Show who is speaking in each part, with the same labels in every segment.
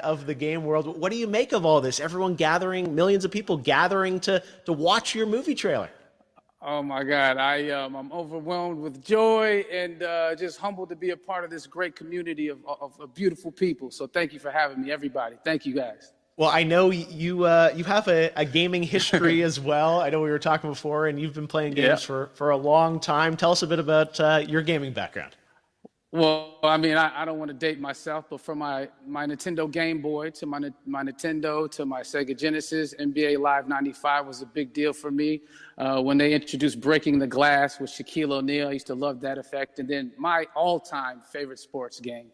Speaker 1: of the game world. What do you make of all this? Everyone gathering, millions of people gathering to watch your movie trailer.
Speaker 2: Oh my God, I'm overwhelmed with joy and just humbled to be a part of this great community of beautiful people. So thank you for having me, everybody. Thank you guys.
Speaker 1: Well, I know you have a gaming history as well. I know we were talking before, and you've been playing
Speaker 2: Yeah.
Speaker 1: games for a long time. Tell us a bit about your gaming background.
Speaker 2: Well, I mean, I don't want to date myself, but from my Nintendo Game Boy to my Nintendo to my Sega Genesis, NBA Live 95 was a big deal for me. When they introduced Breaking the Glass with Shaquille O'Neal, I used to love that effect. And then my all-time favorite sports game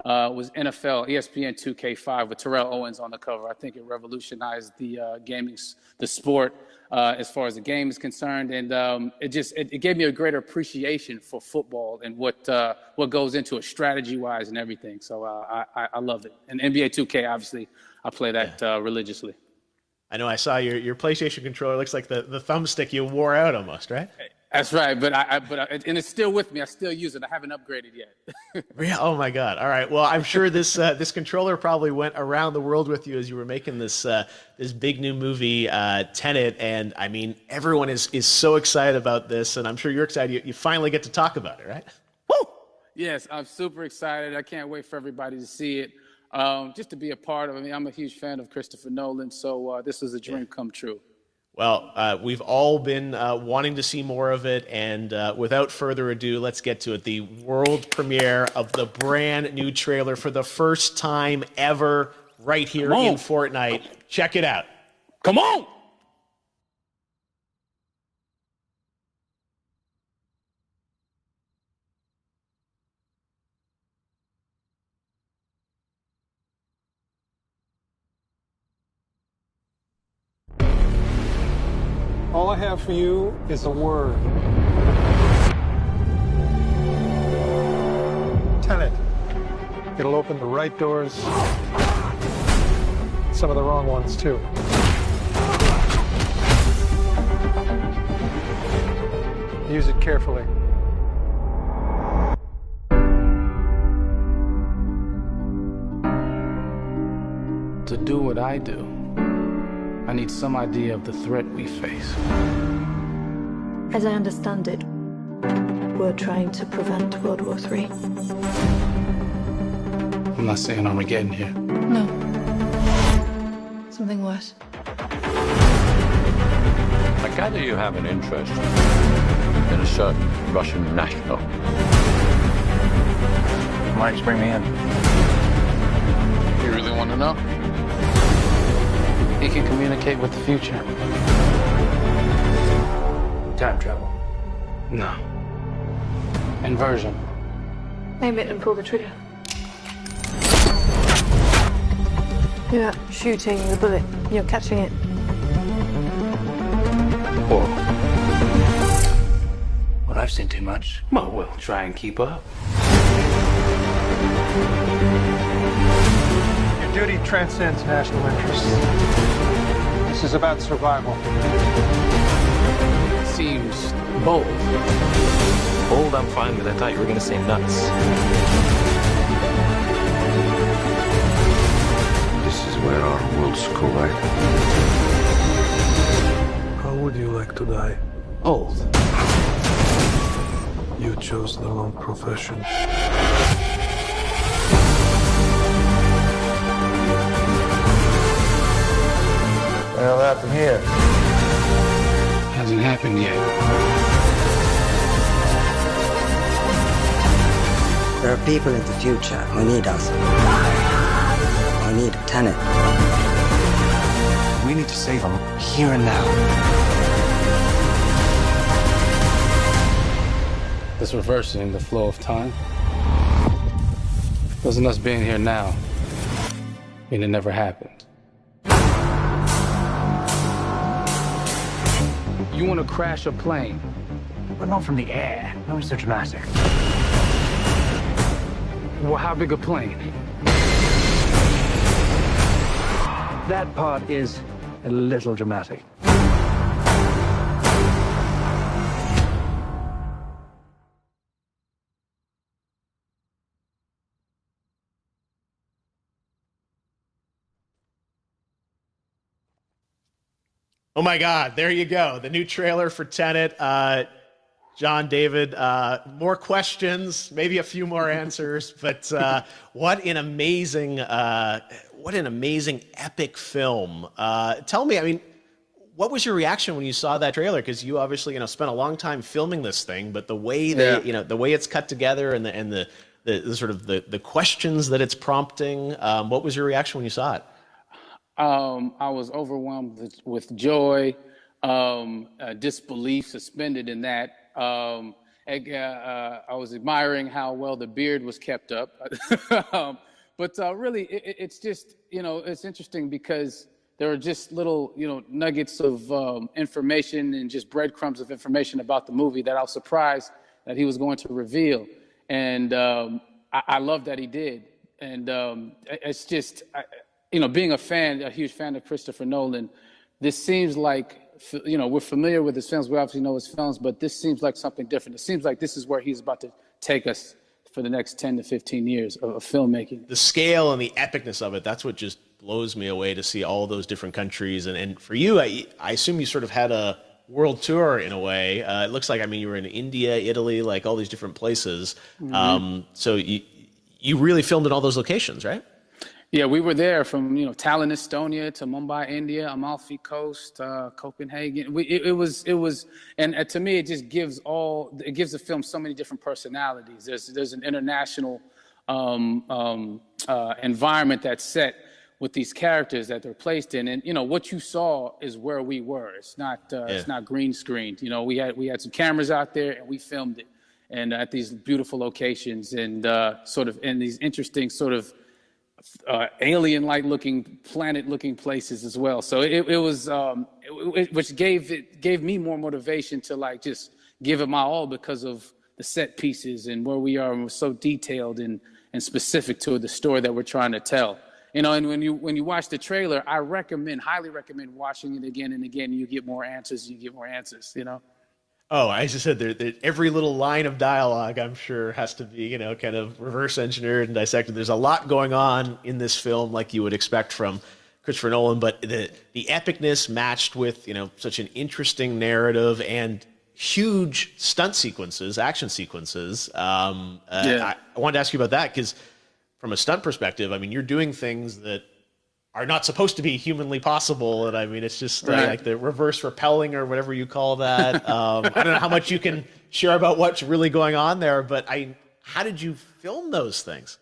Speaker 2: was NFL ESPN 2K5 with Terrell Owens on the cover. I think it revolutionized the sport as far as the game is concerned, and it gave me a greater appreciation for football and what goes into it strategy-wise and everything. So I love it. And NBA 2K, obviously, I play that religiously.
Speaker 1: I know I saw your PlayStation controller. Looks like the thumbstick you wore out almost, right?
Speaker 2: That's right, but and it's still with me. I still use it. I haven't upgraded yet.
Speaker 1: Yeah. Oh my God. All right. Well, I'm sure this controller probably went around the world with you as you were making this big new movie, Tenet. And I mean, everyone is so excited about this, and I'm sure you're excited. You finally get to talk about it, right?
Speaker 2: Woo! Yes, I'm super excited. I can't wait for everybody to see it. Just to be a part of it. I mean, I'm a huge fan of Christopher Nolan, so this is a dream come true.
Speaker 1: Well, we've all been wanting to see more of it, and without further ado, let's get to it. The world premiere of the brand new trailer for the first time ever right here in Fortnite. Check it out.
Speaker 2: Come on!
Speaker 3: All I have for you is a word. Tenet. It'll open the right doors, some of the wrong ones, too. Use it carefully.
Speaker 2: To do what I do, I need some idea of the threat we face.
Speaker 4: As I understand it, we're trying to prevent World War III.
Speaker 2: I'm not saying Armageddon here.
Speaker 4: No. Something worse.
Speaker 5: I gather you have an interest in a certain Russian national.
Speaker 6: Why don't you bring me in?
Speaker 2: You really want to know? He can communicate with the future.
Speaker 6: Time travel.
Speaker 2: No. Inversion.
Speaker 4: Aim it and pull the trigger. You're not shooting the bullet, you're catching it.
Speaker 6: Whoa. Well, I've seen too much. Well, we'll try and keep up.
Speaker 3: Your duty transcends national interests. This is about survival.
Speaker 2: Seems bold.
Speaker 7: Bold, I'm fine with. I thought you were going to say nuts.
Speaker 5: This is where our worlds collide.
Speaker 3: How would you like to die?
Speaker 2: Old.
Speaker 3: You chose the wrong profession.
Speaker 6: Well, happened here.
Speaker 2: Hasn't happened yet.
Speaker 8: There are people in the future who need us. Who need Tenet.
Speaker 6: We need to save them here and now.
Speaker 2: This reversing the flow of time. Doesn't us being here now mean it never happened? You want to crash a plane?
Speaker 6: But not from the air. No one's so dramatic.
Speaker 2: Well, how big a plane?
Speaker 6: That part is a little dramatic.
Speaker 1: Oh my God, there you go. The new trailer for Tenet. John, David, more questions, maybe a few more answers, but what an amazing epic film. Tell me, I mean, what was your reaction when you saw that trailer? Because you obviously, spent a long time filming this thing, but the way the way it's cut together and the sort of the questions that it's prompting, what was your reaction when you saw it?
Speaker 2: I was overwhelmed with joy, disbelief, suspended in that. I was admiring how well the beard was kept up. But really, it's just, it's interesting because there are just little, nuggets of information and just breadcrumbs of information about the movie that I was surprised that he was going to reveal. And I love that he did. And it's just, being a huge fan of Christopher Nolan, this seems like, we're familiar with his films. We obviously know his films, but this seems like something different. It seems like this is where he's about to take us for the next 10 to 15 years of filmmaking.
Speaker 1: The scale and the epicness of it, that's what just blows me away to see all those different countries. And for you, I assume you sort of had a world tour in a way. It looks like, you were in India, Italy, like all these different places. Mm-hmm. So you really filmed in all those locations, right?
Speaker 2: Yeah, we were there from Tallinn, Estonia, to Mumbai, India, Amalfi Coast, Copenhagen. It was, and to me, it just gives the film so many different personalities. There's an international environment that's set with these characters that they're placed in, and what you saw is where we were. It's not green screened. We had some cameras out there and we filmed it, and at these beautiful locations and sort of in these interesting sort of alien-like looking, planet-looking places as well. So it was, which gave me more motivation to just give it my all because of the set pieces and where we are, and we're so detailed and specific to the story that we're trying to tell. And when you watch the trailer, I highly recommend watching it again and again. You get more answers. Oh,
Speaker 1: I just said every little line of dialogue, I'm sure, has to be, kind of reverse engineered and dissected. There's a lot going on in this film, like you would expect from Christopher Nolan, but the epicness matched with, such an interesting narrative and huge stunt sequences, action sequences. I wanted to ask you about that because from a stunt perspective, you're doing things that are not supposed to be humanly possible. And it's just like the reverse rappelling or whatever you call that. I don't know how much you can share about what's really going on there, but how did you film those things?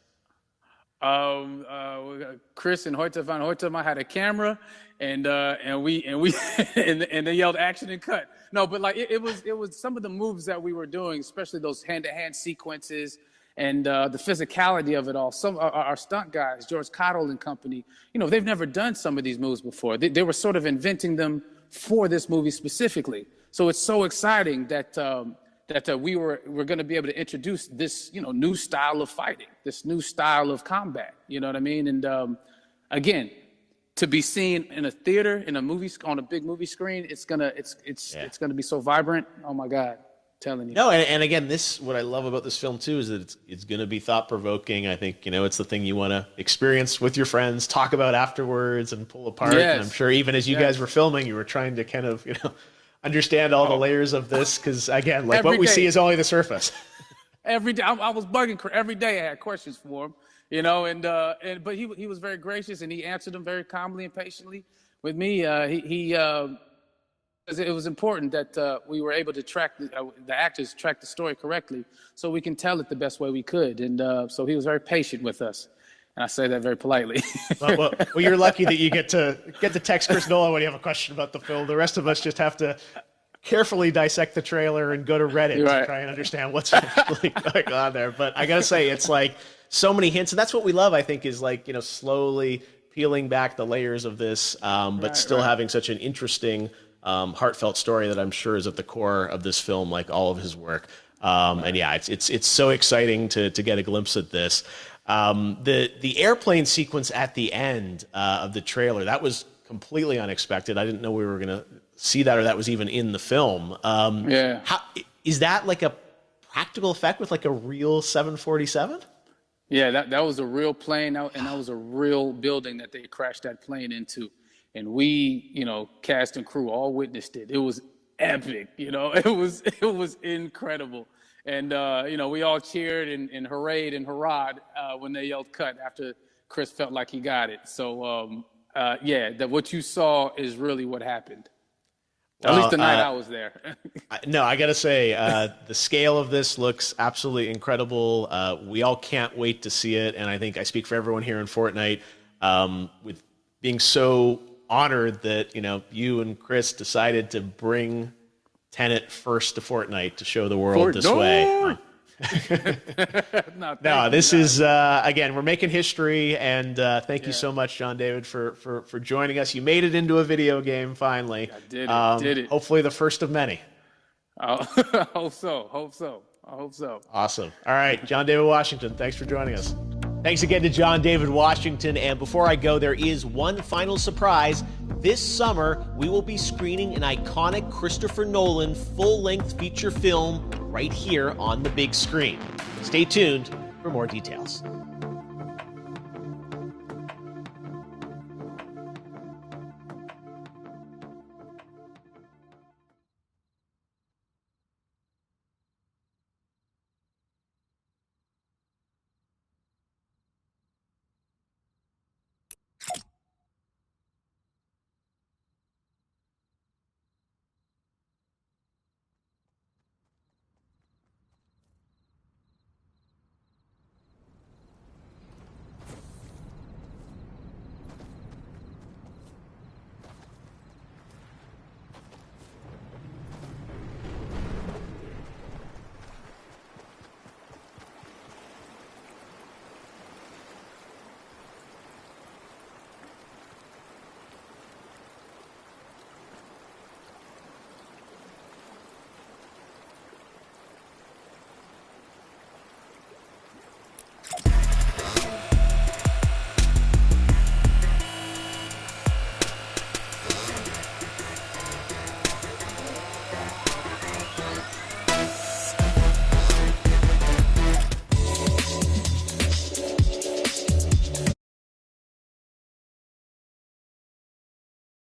Speaker 2: Chris and Hoyte van Hoytema had a camera and they yelled action and cut. No, but it was some of the moves that we were doing, especially those hand-to-hand sequences, and the physicality of it all. Some our stunt guys, George Cottle and company, they've never done some of these moves before. They were sort of inventing them for this movie specifically. So it's so exciting that we're going to be able to introduce this new style of fighting, this new style of combat. You know what I mean? And again, to be seen in a theater, in a movie, on a big movie screen, it's gonna be so vibrant. Oh my God. Telling you.
Speaker 1: No, and again, what I love about this film too is that it's going to be thought provoking. I think it's the thing you want to experience with your friends, talk about afterwards, and pull apart.
Speaker 2: Yes.
Speaker 1: And I'm sure even as you guys were filming, you were trying to kind of understand all the layers of this because again, what we see is only the surface.
Speaker 2: Every day, I was bugging every day. I had questions for him, but he was very gracious and he answered them very calmly and patiently with me. It was important that we were able to track the actors track the story correctly, so we can tell it the best way we could. And so he was very patient with us, and I say that very politely.
Speaker 1: well, you're lucky that you get to text Chris Nolan when you have a question about the film. The rest of us just have to carefully dissect the trailer and go to Reddit to try and understand what's really going on there. But I gotta say, it's so many hints, and that's what we love. I think is slowly peeling back the layers of this, but still having such an interesting. Heartfelt story that I'm sure is at the core of this film, like all of his work. And yeah, it's so exciting to get a glimpse at this. The airplane sequence at the end of the trailer, that was completely unexpected. I didn't know we were going to see that, or that was even in the film. Is that like a practical effect with a real 747?
Speaker 2: Yeah, that was a real plane, and that was a real building that they crashed that plane into. and we, cast and crew all witnessed it. It was epic, it was incredible. And, we all cheered and hurrayed and hurrahed when they yelled cut after Chris felt like he got it. So, that what you saw is really what happened. At least the night I was there.
Speaker 1: No, I got to say, the scale of this looks absolutely incredible. We all can't wait to see it. And I think I speak for everyone here in Fortnite with being so honored that, you and Chris decided to bring TENET first to Fortnite to show the world this way. No, this is, again, we're making history, and thank you so much, John David, for joining us. You made it into a video game, finally.
Speaker 2: I did it.
Speaker 1: Hopefully the first of many.
Speaker 2: I hope so.
Speaker 1: Awesome. All right, John David Washington, thanks for joining us. Thanks again to John David Washington, and before I go, there is one final surprise. This summer, we will be screening an iconic Christopher Nolan full-length feature film right here on the big screen. Stay tuned for more details.